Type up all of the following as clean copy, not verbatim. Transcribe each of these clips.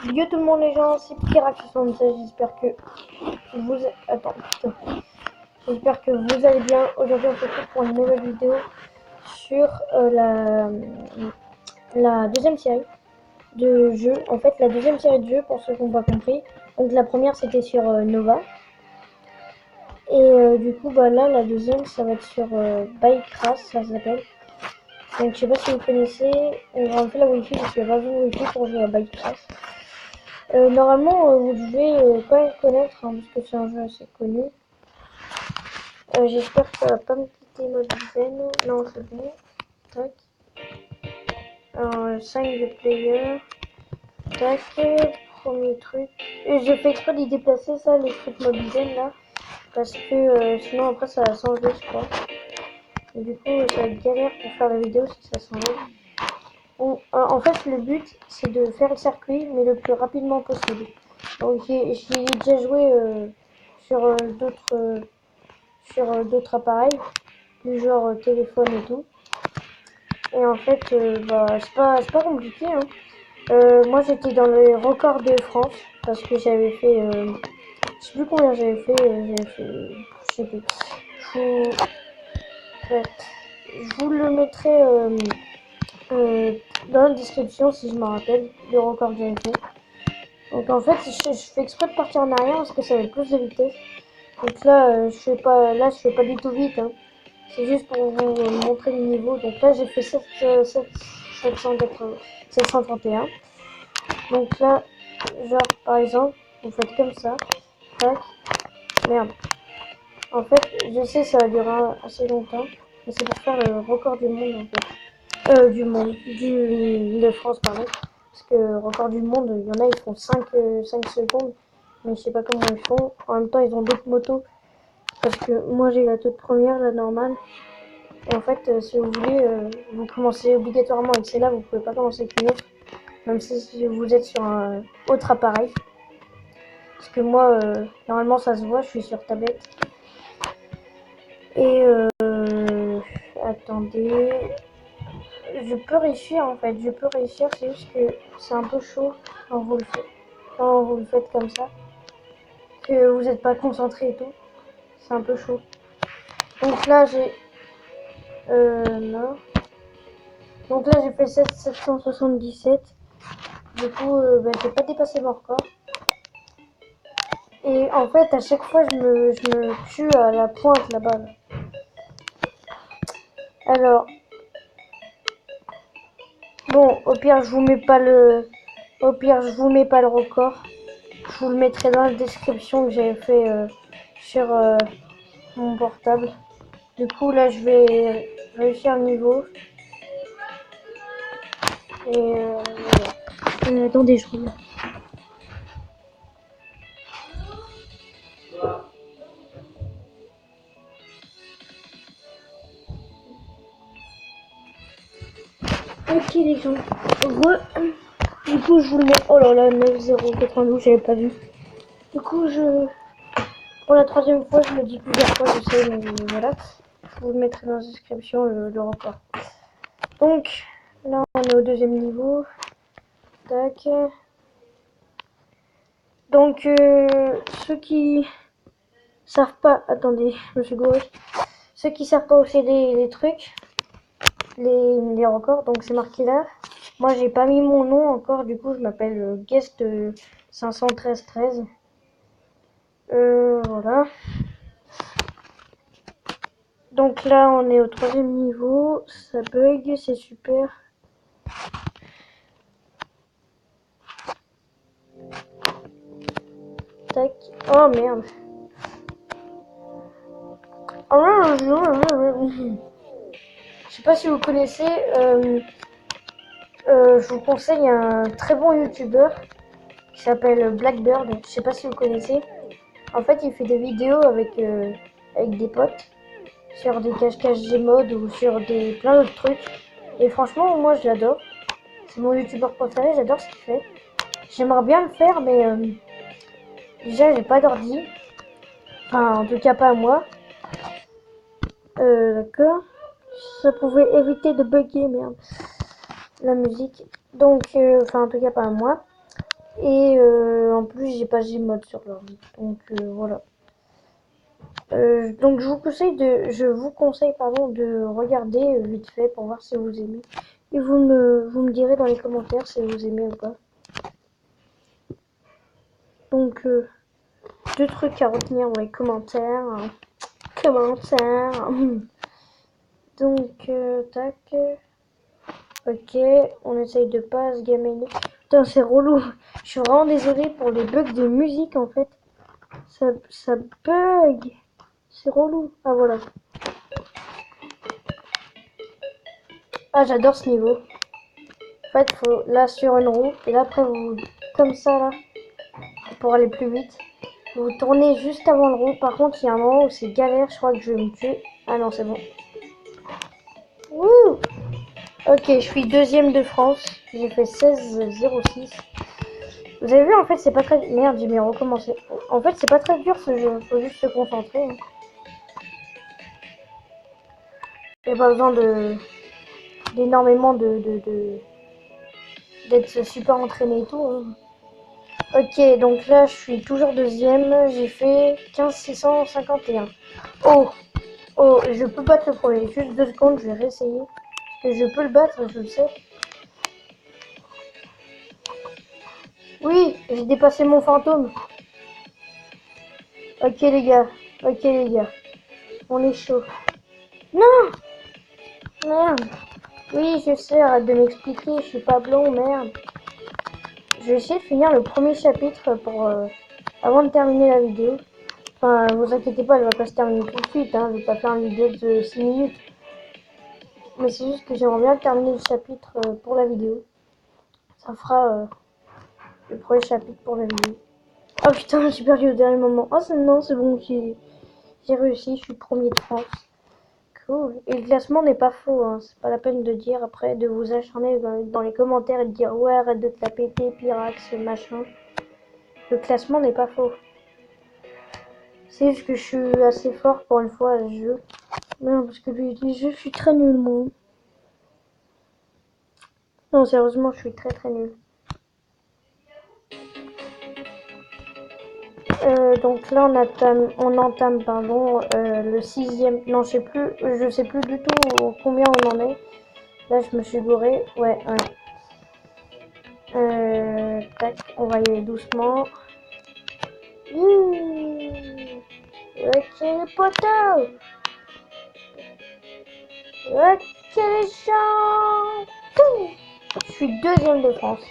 Yo tout le monde les gens, c'est Pyrax76, j'espère que vous... Attends, putain. J'espère que vous allez bien. Aujourd'hui on se retrouve pour une nouvelle vidéo sur la deuxième série de jeux. En fait la deuxième série de jeux pour ceux qui n'ont pas compris. Donc la première c'était sur Nova. Et du coup bah là la deuxième ça va être sur Bycraft, ça s'appelle. Donc je sais pas si vous connaissez, on va enlever la wifi parce qu'il n'y a pas besoin de wifi pour jouer à Bycraft. Normalement, vous devez quand même connaître, hein, parce que c'est un jeu assez connu. J'espère que ça va pas me quitter ma dizaine. Non, c'est bon. Tac. Alors, 5 de player. Tac. Premier truc. Et j'ai fait exprès d'y déplacer ça, les trucs mobizen là. Parce que sinon après ça va s'enlever, je crois. Et du coup, ça va être galère pour faire la vidéo si ça s'enlève. Bon, en fait, le but c'est de faire le circuit, mais le plus rapidement possible. Donc j'y ai déjà joué sur d'autres appareils, du genre téléphone et tout. Et en fait, bah, c'est pas compliqué. Hein. Moi j'étais dans les records de France parce que j'avais fait, je sais plus combien je sais plus. Ouais, je vous le mettrai dans la description si je me rappelle le record que j'avais fait. Donc en fait, je fais exprès de partir en arrière parce que ça va être plus de vitesse. Donc là, je fais pas du tout vite. Hein. C'est juste pour vous montrer le niveau. Donc là, j'ai fait 731. Donc là, genre par exemple, vous faites comme ça. Tac. Merde. En fait, je sais ça va durer assez longtemps, mais c'est pour faire le record du monde en fait. De France pardon. Parce que record du monde, il y en a ils font 5 secondes, mais je sais pas comment ils font. En même temps, ils ont d'autres motos. Parce que moi j'ai la toute première, la normale. Et en fait, si vous voulez, vous commencez obligatoirement avec celle-là, vous pouvez pas commencer avec une autre. Même si vous êtes sur un autre appareil. Parce que moi, normalement ça se voit, je suis sur tablette. Et attendez. Je peux réussir en fait, c'est juste que c'est un peu chaud quand vous le faites comme ça. Que vous n'êtes pas concentré et tout. C'est un peu chaud. Donc là j'ai... non. Donc là j'ai fait 777. Du coup j'ai pas dépassé mon record. Et en fait à chaque fois je me tue à la pointe là-bas. Là. Alors bon au pire je vous mets pas le record. Je vous le mettrai dans la description que j'avais fait sur mon portable. Du coup là je vais réussir le niveau. Et attendez, je reviens. Ok les gens. Du coup je vous le mets. Oh là là, 9,092, j'avais pas vu. Du coup pour la troisième fois, je me dis plusieurs fois, je sais, mais voilà. Je vous le mettrai dans la description le record. Donc là on est au deuxième niveau. Tac. Donc ceux qui savent pas, attendez, je me suis gouré. Ceux qui savent pas où c'est les trucs, les records, donc c'est marqué là. Moi j'ai pas mis mon nom encore, du coup je m'appelle Guest 51313. Voilà. Donc là on est au troisième niveau, ça bug, c'est super. Tac. Oh merde. Je sais pas si vous connaissez, je vous conseille un très bon youtubeur qui s'appelle Blackbird. Je sais pas si vous connaissez. En fait, il fait des vidéos avec des potes sur des cache-cache Gmod ou sur plein d'autres trucs. Et franchement, moi je l'adore. C'est mon youtubeur préféré, j'adore ce qu'il fait. J'aimerais bien le faire, mais déjà j'ai pas d'ordi. Enfin, en tout cas pas à moi. D'accord. Ça pouvait éviter de bugger, merde. La musique. Donc, enfin en tout cas pas à moi. Et en plus, j'ai pas Gmod sur l'ordi. Donc voilà. Donc je vous conseille pardon, de regarder vite fait pour voir si vous aimez. Et vous me direz dans les commentaires si vous aimez ou pas. Donc deux trucs à retenir dans les commentaires. Commentaires. Donc tac. Ok, on essaye de pas se gamer. Putain, c'est relou. Je suis vraiment désolée pour les bugs de musique en fait. Ça bug. C'est relou. Ah voilà. Ah, j'adore ce niveau. En fait, faut là sur une roue et là après vous comme ça là pour aller plus vite. Vous tournez juste avant le roue. Par contre, il y a un moment où c'est galère. Je crois que je vais me tuer. Ah non, c'est bon. Wouh. Ok, je suis deuxième de France. J'ai fait 16,06. Vous avez vu, en fait, c'est pas très... Merde, j'ai bien recommencé. En fait, c'est pas très dur ce jeu. Faut juste se concentrer. Hein. Il n'y a pas besoin d'énormément d'être super entraîné et tout. Hein. Ok, donc là, je suis toujours deuxième. J'ai fait 15 651. Oh, oh, je peux battre le premier. Juste 2 secondes, je vais réessayer. Parce que je peux le battre, je le sais. Oui, j'ai dépassé mon fantôme. Ok, les gars. Ok, les gars. On est chaud. Non! Merde. Oui, je sais, arrête de m'expliquer. Je suis pas blond, merde. Je vais essayer de finir le premier chapitre pour avant de terminer la vidéo. Enfin, vous inquiétez pas, elle va pas se terminer tout de suite. Hein. Je vais pas faire une vidéo de 6 minutes. Mais c'est juste que j'aimerais bien terminer le chapitre pour la vidéo. Ça fera le premier chapitre pour la vidéo. Oh putain, j'ai perdu au dernier moment. Oh non, c'est bon, j'ai réussi, je suis premier de France. Cool. Et le classement n'est pas faux, hein. C'est pas la peine de dire après, de vous acharner dans les commentaires et de dire ouais, arrête de te la péter, Pirax, machin. Le classement n'est pas faux. C'est juste que je suis assez fort pour une fois à ce jeu. Non, parce que les jeux, je suis très nul, moi. Non, sérieusement, je suis très très nul. Donc là, on entame pardon, le 6e. Non, je sais plus du tout combien on en est. Là, je me suis gouré. Ouais, ouais. Tac, on va y aller doucement. Ok, les poteaux. Ok, les gens. Je suis deuxième de France.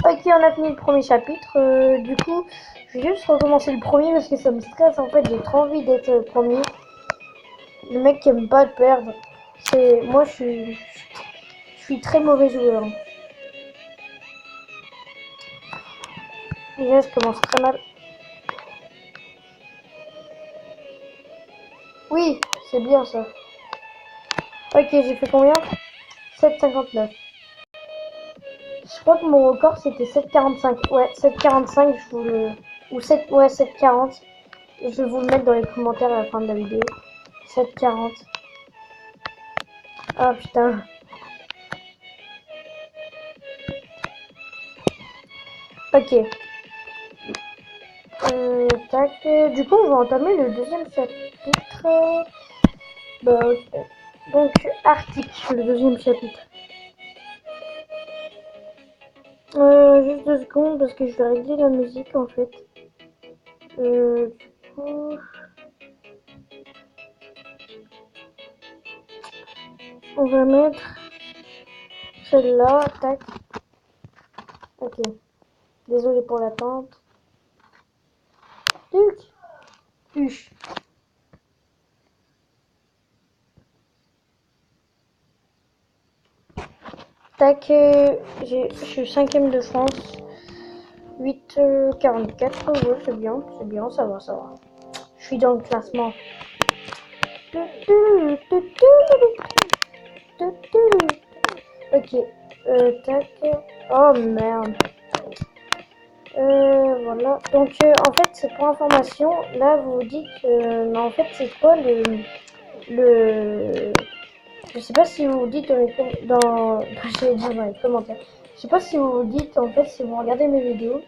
Ok, on a fini le premier chapitre. Du coup, je vais juste recommencer le premier parce que ça me stresse. En fait, j'ai trop envie d'être premier. Le mec qui aime pas perdre. Moi, je suis très mauvais joueur. Déjà, je commence très mal. Oui, c'est bien ça. Ok, j'ai fait combien? 7,59. Je crois que mon record c'était 7,45. Ouais, 7,45, je vous le... Ou 7... Ouais, 7,40. Je vais vous le mettre dans les commentaires à la fin de la vidéo. 7,40. Ah putain. Ok. Tac. Du coup, on va entamer le deuxième chapitre. Bah, ok. Donc, Arctique, le deuxième chapitre. Juste 2 secondes parce que je vais régler la musique en fait. Du coup, on va mettre celle-là. Tac. Ok. Désolé pour l'attente. Tuc. Huche. Tac. Je suis cinquième de France. 8,44. Ouais, c'est bien, ça va, ça va. Je suis dans le classement. Ok. Tac. Oh merde. Voilà. Donc, en fait, c'est pour information. Là, vous vous dites, mais en fait, c'est quoi le, Je sais pas si vous vous dites j'allais dire dans les commentaires. Je sais pas si vous vous dites en fait si vous regardez mes vidéos,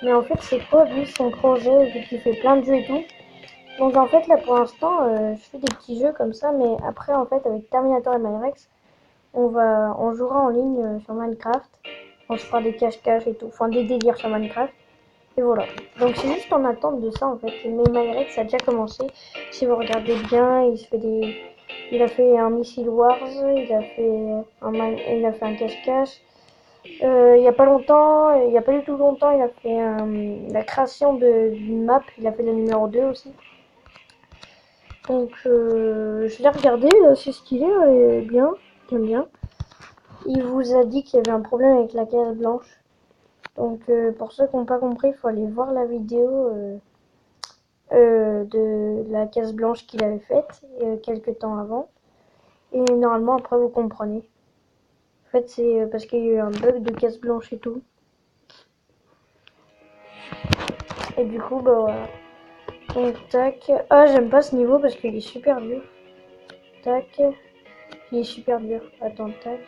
mais en fait c'est quoi lui son projet vu qu'il fait plein de jeux et tout. Donc en fait là pour l'instant je fais des petits jeux comme ça, mais après en fait avec Terminator et Myrex, on jouera en ligne sur Minecraft. On se fera des cache-cache et tout, enfin des délires sur Minecraft. Et voilà. Donc c'est juste en attente de ça en fait. Mais Myrex a déjà commencé. Si vous regardez bien, il a fait un Missile Wars, il a fait un cache-cache. Il y a pas longtemps, il y a pas du tout longtemps, il a fait la création d'une map. Il a fait le numéro 2 aussi. Donc je l'ai regardé, c'est stylé, bien, j'aime bien. Il vous a dit qu'il y avait un problème avec la case blanche. Donc pour ceux qui n'ont pas compris, il faut aller voir la vidéo de la case blanche qu'il avait faite quelques temps avant. Et normalement après vous comprenez. En fait c'est parce qu'il y a eu un bug de case blanche et tout. Et du coup bah voilà. Donc tac. Ah j'aime pas ce niveau parce qu'il est super dur. Tac. Il est super dur. Attends, tac.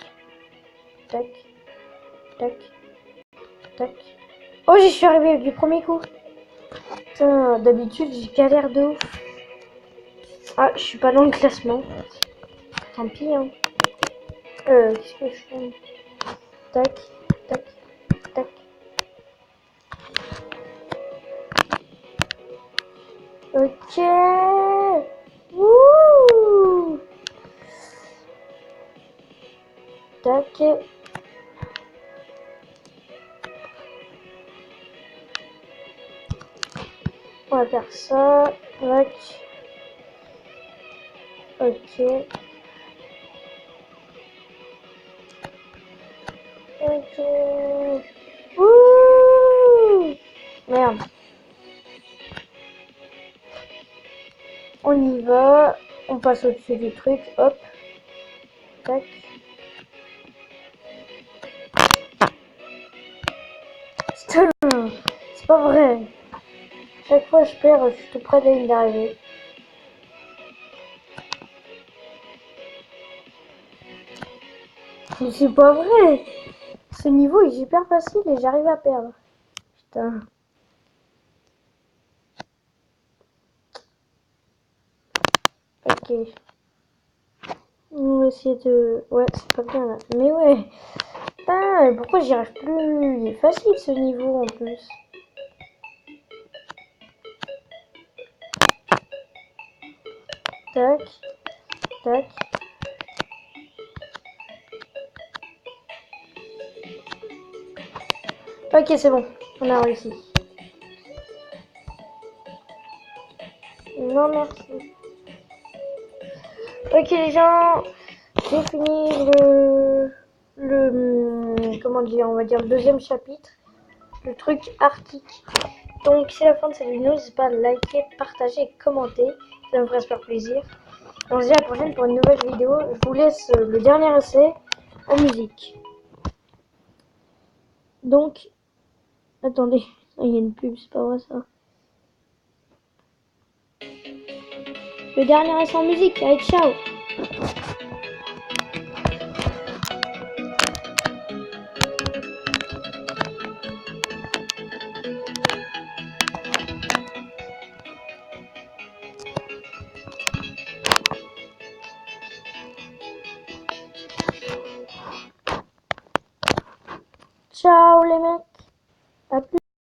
Tac. Tac. Tac. Oh j'y suis arrivé du premier coup. Putain, d'habitude j'ai galère de ouf. Ah, je suis pas dans le classement. Tant pis, hein. Qu'est-ce que je fais? Tac, tac, tac. Ok. Wouh. Tac. On va faire ça. Tac. Ok. Ok. Wouh. Merde. On y va. On passe au-dessus du truc. Hop. Tac. Putain, c'est pas vrai. Chaque fois je perds, je suis tout près de la ligne d'arrivée. Mais c'est pas vrai. Ce niveau est super facile et j'arrive à perdre. Putain. Ok. On va essayer de... Ouais, c'est pas bien là. Mais ouais. Putain, pourquoi j'y arrive plus? Il est facile ce niveau en plus. Tac. Tac. Ok, c'est bon. On a réussi. Non, merci. Ok les gens. J'ai fini comment dire, on va dire le deuxième chapitre, le truc arctique. Donc c'est la fin de cette vidéo, n'hésitez pas à liker, partager et commenter, ça me ferait super plaisir. On se dit à la prochaine pour une nouvelle vidéo. Je vous laisse le dernier essai en musique. Donc, attendez, il y a une pub, c'est pas vrai ça. Le dernier essai en musique, allez ciao. Ciao les mecs.